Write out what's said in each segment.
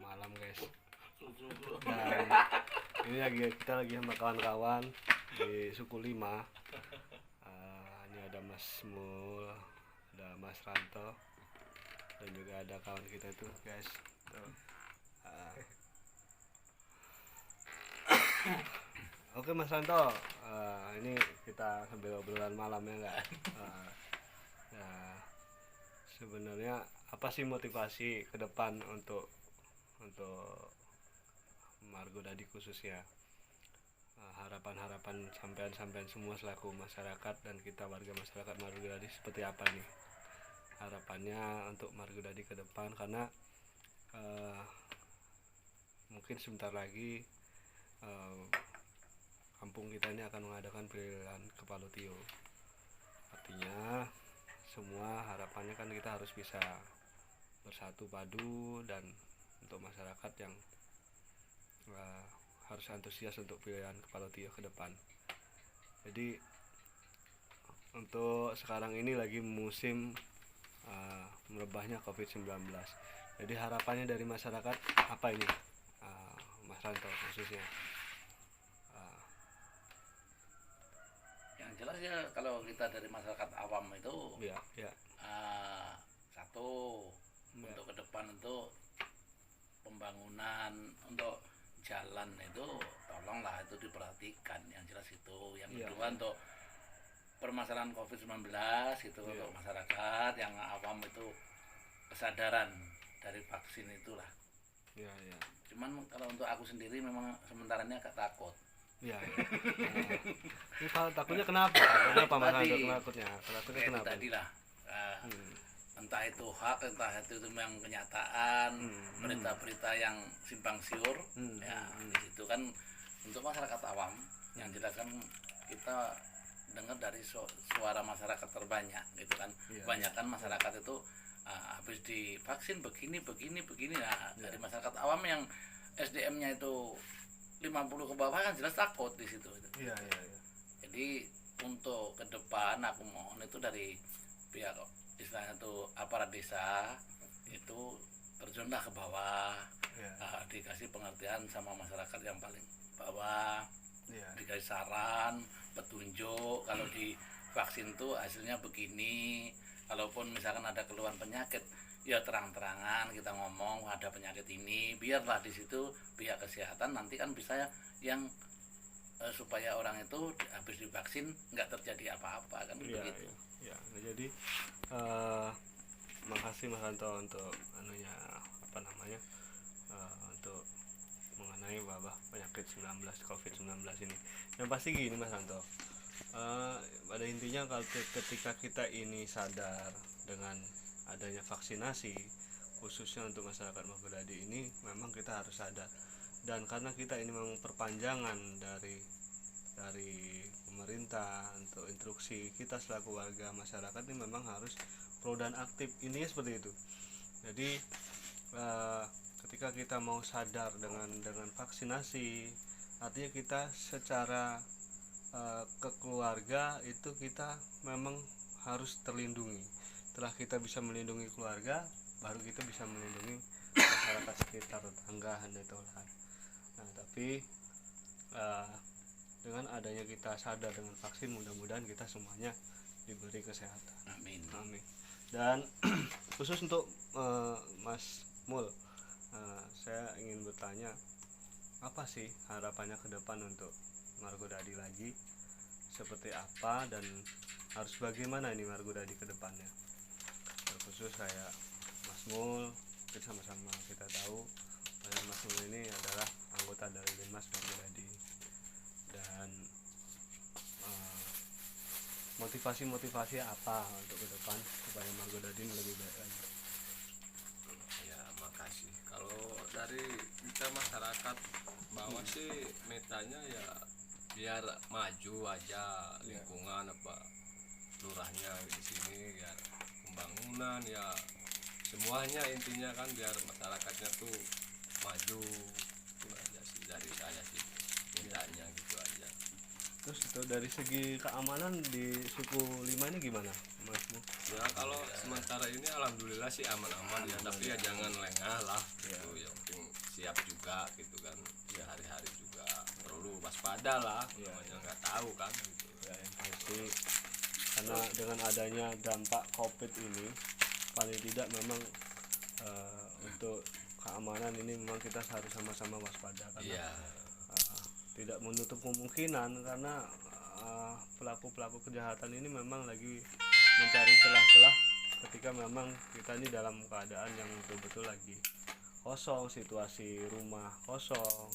malam guys. Dan ini kita lagi sama kawan-kawan di suku 5. Ini ada Mas Mul, ada Mas Ranto, dan juga ada kawan kita tuh guys. Oke Mas Ranto, ini kita sambil obrolan malam ya enggak? Nah, sebenarnya apa sih motivasi ke depan untuk Margodadi khususnya? Harapan-harapan sampean semua selaku masyarakat dan kita warga masyarakat Margodadi seperti apa nih harapannya untuk Margodadi ke depan, karena mungkin sebentar lagi kampung kita ini akan mengadakan pemilihan kepala tio. Artinya semua harapannya kan kita harus bisa bersatu padu, dan untuk masyarakat yang harus antusias untuk pilihan kepala tio ke depan. Jadi untuk sekarang ini lagi musim merebahnya COVID-19. Jadi harapannya dari masyarakat apa ini, Mas Ranto khususnya? Yang jelas ya kalau kita dari masyarakat awam itu satu untuk ke depan untuk pembangunan untuk jalan itu tolonglah itu diperhatikan, yang jelas itu. Yang kedua untuk permasalahan COVID-19 itu untuk masyarakat yang awam itu kesadaran dari vaksin itulah. Cuman kalau untuk aku sendiri memang sementara ini agak takut. Ini kalau takutnya kenapa? Kenapa Mas Ranto takutnya? Takutnya kenapa? Tadi lah. Entah itu hak, entah itu memang kenyataan, berita-berita yang simpang siur, itu kan untuk masyarakat awam. Yang jelas kan kita dengar dari suara masyarakat terbanyak, gitu kan. Kebanyakan masyarakat itu habis divaksin begini. Nah, dari masyarakat awam yang SDM-nya itu 50 ke bawah kan jelas takut di situ. Jadi untuk ke depan aku mohon itu dari pihak istilahnya itu aparat desa itu terjunlah ke bawah, dikasih pengertian sama masyarakat yang paling bawah, dikasih saran, petunjuk kalau di vaksin tuh hasilnya begini. Kalaupun misalkan ada keluhan penyakit, ya terang-terangan kita ngomong ada penyakit ini, biarlah di situ pihak kesehatan nanti kan bisa yang supaya orang itu habis divaksin nggak terjadi apa-apa kan begitu. Jadi makasih Mas Ranto untuk untuk mengenai wabah penyakit COVID-19 ini. Yang pasti gini Mas Ranto, pada intinya kalau ketika kita ini sadar dengan adanya vaksinasi khususnya untuk masyarakat Margodadi ini, memang kita harus sadar. Dan karena kita ini memang perpanjangan dari pemerintah untuk instruksi kita selaku warga masyarakat ini memang harus pro dan aktif, ini seperti itu. Jadi ketika kita mau sadar dengan vaksinasi, artinya kita secara kekeluarga itu kita memang harus terlindungi. Setelah kita bisa melindungi keluarga, baru kita bisa melindungi masyarakat sekitar, tetangga, itu lah. Nah, tapi dengan adanya kita sadar dengan vaksin, mudah-mudahan kita semuanya diberi kesehatan. Amin. Dan khusus untuk Mas Mul, saya ingin bertanya, apa sih harapannya ke depan untuk Margodadi lagi? Seperti apa dan harus bagaimana ini Margodadi ke depannya? Khusus saya Mas Mul, kita sama-sama kita tahu bahwa Mas Mul ini adalah anggota dari Linmas Margodadi. Dan motivasi apa untuk ke depan supaya Margodadi lebih baik lagi? Ya, makasih. Kalau dari kita masyarakat bawah sih metanya ya biar maju aja lingkungan apa lurahnya di sini, biar pembangunan ya semuanya, intinya kan biar masyarakatnya tuh maju. Itu aja sih dari saya sih mintanya, gitu aja. Terus itu dari segi keamanan di suku 5 ini gimana Mas? Ya kalau sementara ini alhamdulillah sih aman-aman ya, tapi ya jangan lengah lah gitu. Yang penting siap juga gitu kan. Ya hari-hari juga perlu waspada lah, namanya nggak tahu kan gitu. Ya, yang pasti karena dengan adanya dampak COVID ini paling tidak memang untuk keamanan ini memang kita harus sama-sama waspada karena Iya. tidak menutup kemungkinan karena pelaku-pelaku kejahatan ini memang lagi mencari celah-celah ketika memang kita ini dalam keadaan yang betul-betul lagi kosong, situasi rumah kosong,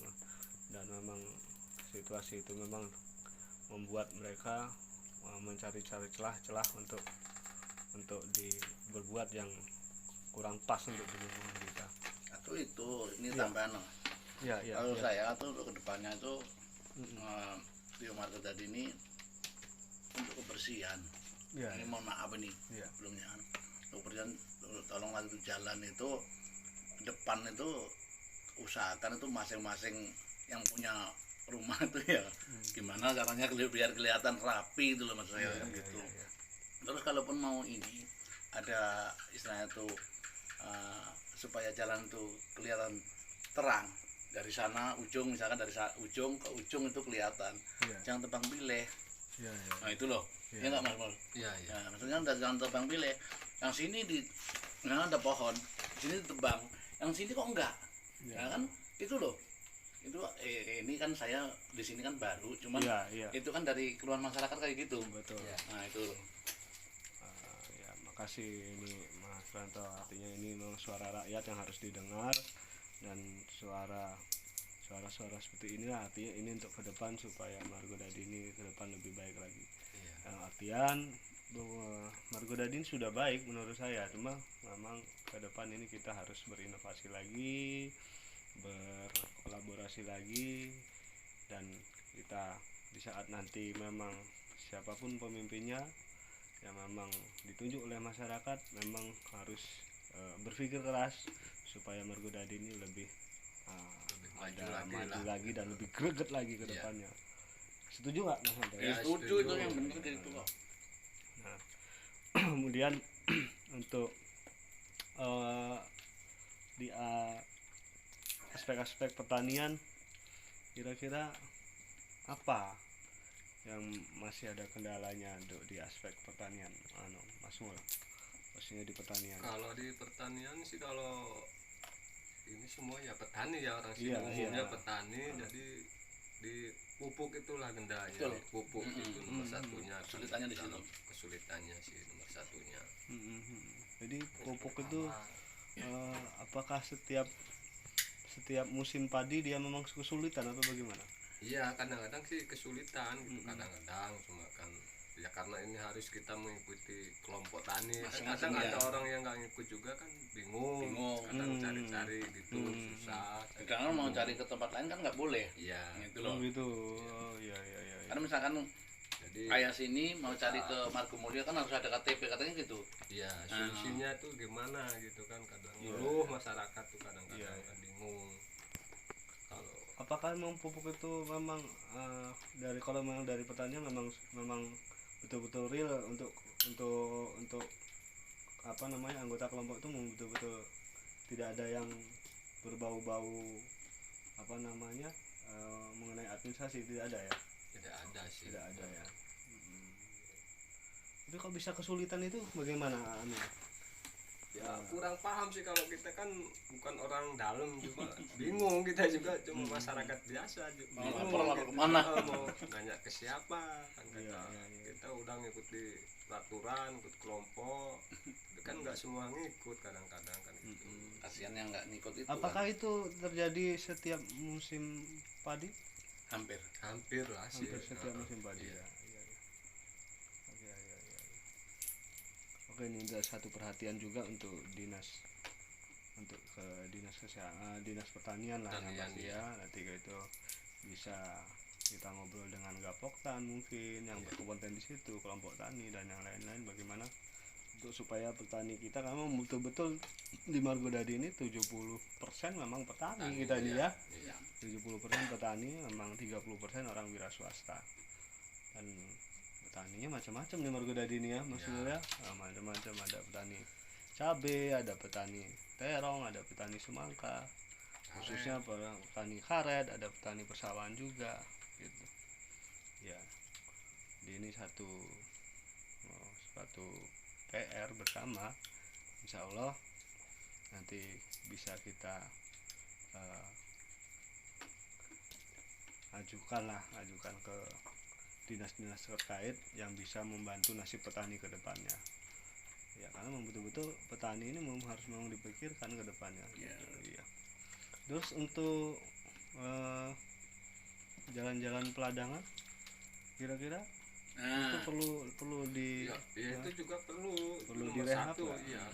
dan memang situasi itu memang membuat mereka mencari-cari celah-celah untuk berbuat yang kurang pas untuk di lingkungan kita. Atau itu ini tambahan. Ya, Kalau saya tuh ke depannya itu di Margo Dadi ini untuk kebersihan. Ya, Ini mohon maaf ini ya. sebelumnya kan. Untuk kebersihan tolonglah itu jalan itu depan itu usahakan itu masing-masing yang punya rumah itu ya gimana caranya biar kelihatan rapi itu loh maksud saya kan gitu. Terus kalaupun mau ini ada istilahnya tuh supaya jalan itu kelihatan terang dari sana ujung, misalkan dari ujung ke ujung itu kelihatan. Iya. Jangan tebang pilih. Ya. Nah itu loh. Ya enggak Mas Mul? Iya, iya. Nah, maksudnya dari jangan tebang pilih. Yang sini nah ada pohon, di sini tebang. Yang sini kok enggak? Ya. Nah kan itu loh. Itu ini kan saya di sini kan baru, cuman Iya. itu kan dari keluhan masyarakat kayak gitu. Betul. Nah itu loh. Ya, makasih ini Mas Pranto, artinya ini memang suara rakyat yang harus didengar, dan suara seperti inilah artinya ini untuk ke depan supaya Margo Dadi ini ke depan lebih baik lagi. Yang artian bahwa Margo Dadi ini sudah baik menurut saya, cuma memang ke depan ini kita harus berinovasi lagi, berkolaborasi lagi, dan kita di saat nanti memang siapapun pemimpinnya yang memang ditunjuk oleh masyarakat memang harus berpikir keras supaya Margo Dadi ini lebih maju lagi dan lebih greget lagi ke depannya. Setuju nggak Mas Hanto? Ya, setuju itu yang benar gitu kok. Nah, kemudian untuk di aspek-aspek pertanian kira-kira apa yang masih ada kendalanya untuk di aspek pertanian, Mas Mul, pastinya di pertanian. Kalau di pertanian sih, kalau ini semua ya petani ya, orang sini Iya, umumnya iya. petani, jadi di pupuk itulah gendanya. Betul. Pupuk itu nomor satunya. Kesulitannya di situ. Dalam kesulitannya sih nomor satunya. Jadi pupuk itu apakah setiap musim padi dia memang kesulitan atau bagaimana? Iya, kadang-kadang sih kesulitan gitu, kadang-kadang cuma kan ya karena ini harus kita mengikuti kelompok tani. Masing-masing Kadang ya. ada orang yang nggak ngikut juga kan bingung. Kadang cari-cari gitu susah. Karena mau cari ke tempat lain kan nggak boleh. Iya. Gitu loh. Gitu. Oh, iya. Karena misalkan Jadi kayak sini mau cari ke Margo Mulya kan harus ada KTP katanya gitu. ya solusinya tuh gimana gitu kan, kadang ngeluh masyarakat tuh kadang-kadang kan bingung. Kalau Apakah memang pupuk itu memang kalau memang dari pertanian memang betul-betul real untuk apa namanya anggota kelompok itu memang betul-betul tidak ada yang berbau-bau apa namanya mengenai administrasi, tidak ada ya? tidak ada sih. Tidak ada ya. Tapi kok bisa kesulitan itu bagaimana Ya kurang paham sih, kalau kita kan bukan orang dalam, cuma bingung kita juga, cuma masyarakat biasa Mau bingung lapor gitu. kemana? Mau nanya ke siapa kan, Iya. kita udah ngikuti peraturan, ikut kelompok, tapi kan nggak semua ngikut kadang-kadang kan gitu. Kasihan yang nggak ngikut itu. Apakah Kan. itu terjadi setiap musim padi? Hampir. Hampir lah sih. Hampir setiap musim padi Iya. ya. Iya. Oke, ini ada satu perhatian juga untuk dinas dinas pertanian lah yang Pertanian, pasti iya. ya. Nanti itu bisa kita ngobrol dengan Gapoktan mungkin yang berkompeten di situ, kelompok tani dan yang lain-lain, bagaimana untuk supaya petani kita, karena betul-betul di Margo Dadi ini 70% memang petani kita ini ya. Iya. 70% petani, memang 30% orang wira swasta. Dan petaninya macam-macam nih Margo Dadi ini ya maksudnya macam-macam, ada petani cabe, ada petani terong, ada petani semangka, khususnya petani karet, ada petani persawahan juga gitu ya. Ini satu PR bersama, insya Allah nanti bisa kita ajukan ke dinas-dinas terkait yang bisa membantu nasib petani ke depannya ya, karena betul-betul petani ini harus memang dipikirkan ke depannya gitu. Iya. Terus untuk jalan-jalan peladangan kira-kira itu perlu di itu juga perlu direhab ya.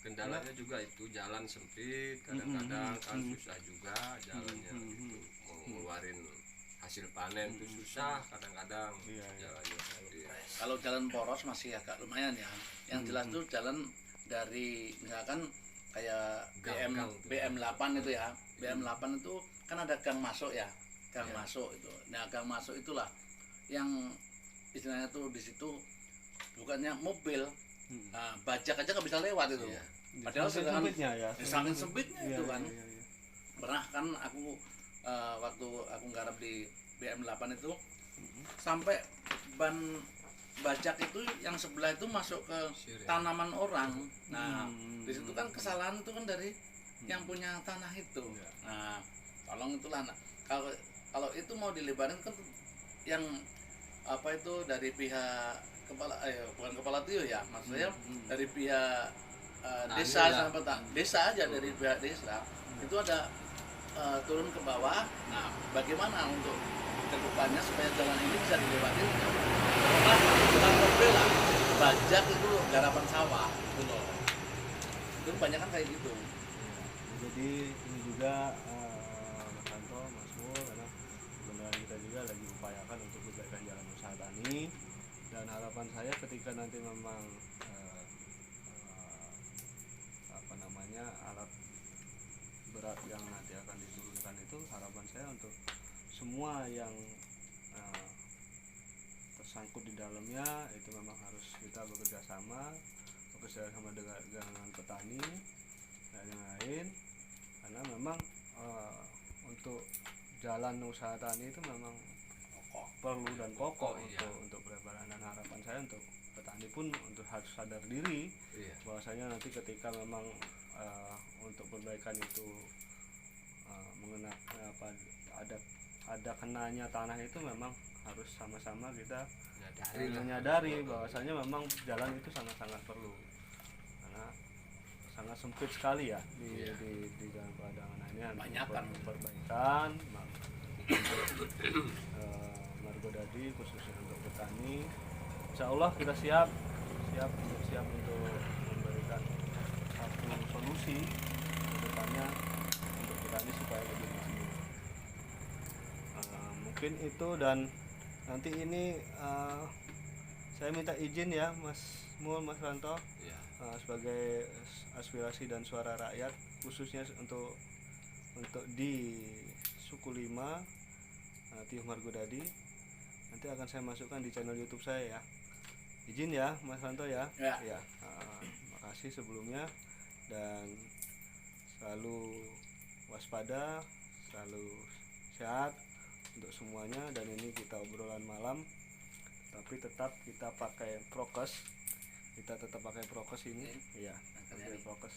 Kendalanya juga itu jalan sempit, kadang-kadang kan susah juga jalannya gitu. Mau ngeluarin hasil panen itu susah kadang-kadang jalannya sempit. Kalau jalan poros masih agak lumayan ya. Yang jelas tuh jalan dari misalkan kayak BM8 itu ya. BM8 itu kan ada gang masuk ya. Gang masuk itu. Nah, gang masuk itulah yang istilahnya tuh di situ bukannya mobil, bajak aja nggak bisa lewat itu. Padahal sempitnya ya. Sangat sempitnya itu kan. Pernah kan aku waktu aku nggarap di BM8 itu sampai ban bajak itu yang sebelah itu masuk ke tanaman orang. Nah, di situ kan kesalahan itu kan dari yang punya tanah itu. Nah, tolong itulah. Nah, kalau itu mau dilebarin kan yang apa itu dari pihak bukan kepala TIO ya, maksudnya dari pihak desa sampai desa aja, dari pihak desa itu ada turun ke bawah. Nah, bagaimana untuk kedepannya supaya jalan ini bisa dilewati? Karena bukan mobil lah, bajak itu garapan sawah gitu loh. Itu banyak kan kayak gitu. Jadi ini juga Mas Santo, Mas Mul, karena sebenarnya kita juga lagi upayakan untuk perbaikan jalan usaha tani, dan harapan saya ketika nanti memang alat berat yang nanti akan diturunkan itu, harapan saya untuk semua yang tersangkut di dalamnya itu memang harus kita bekerja sama dengan petani dan yang lain, karena memang untuk jalan usaha tani itu memang perlu dan pokok untuk perebaran, dan harapan saya untuk petani pun untuk harus sadar diri bahwasanya nanti ketika memang untuk perbaikan itu ada kenanya tanah itu, memang harus sama-sama kita menyadari bahwasanya memang jalan itu sangat-sangat perlu, karena sangat sempit sekali ya di jalan peladangan ini. Untuk perbaikan Margo Dadi khususnya untuk petani, insya Allah kita siap untuk memberikan satu solusi ke depannya untuk petani supaya lebih maju. Mungkin itu, dan nanti ini saya minta izin ya Mas Mul, Mas Ranto, sebagai aspirasi dan suara rakyat khususnya untuk di Suku 5 Tio Margo Dadi, nanti akan saya masukkan di channel YouTube saya ya. Izin ya Mas Ranto ya. Makasih sebelumnya, dan selalu waspada, selalu sehat untuk semuanya. Dan ini kita obrolan malam, tapi tetap kita pakai prokes. Kita tetap pakai prokes ini, ya, pakai prokes.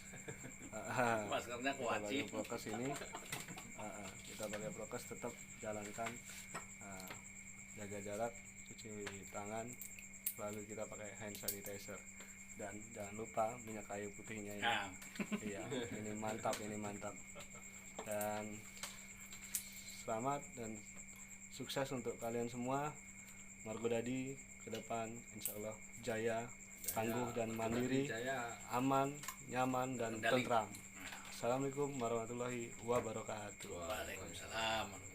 Maskernya pakai prokes ini, kita pakai prokes, tetap jalankan, jaga jarak, cuci tangan, selalu kita pakai hand sanitizer, dan jangan lupa minyak kayu putihnya ini. Iya, ini mantap. Dan selamat dan sukses untuk kalian semua. Margo Dadi ke depan insya Allah jaya, tangguh dan mandiri, aman, nyaman dan tentram. Assalamualaikum warahmatullahi wabarakatuh. Waalaikumsalam.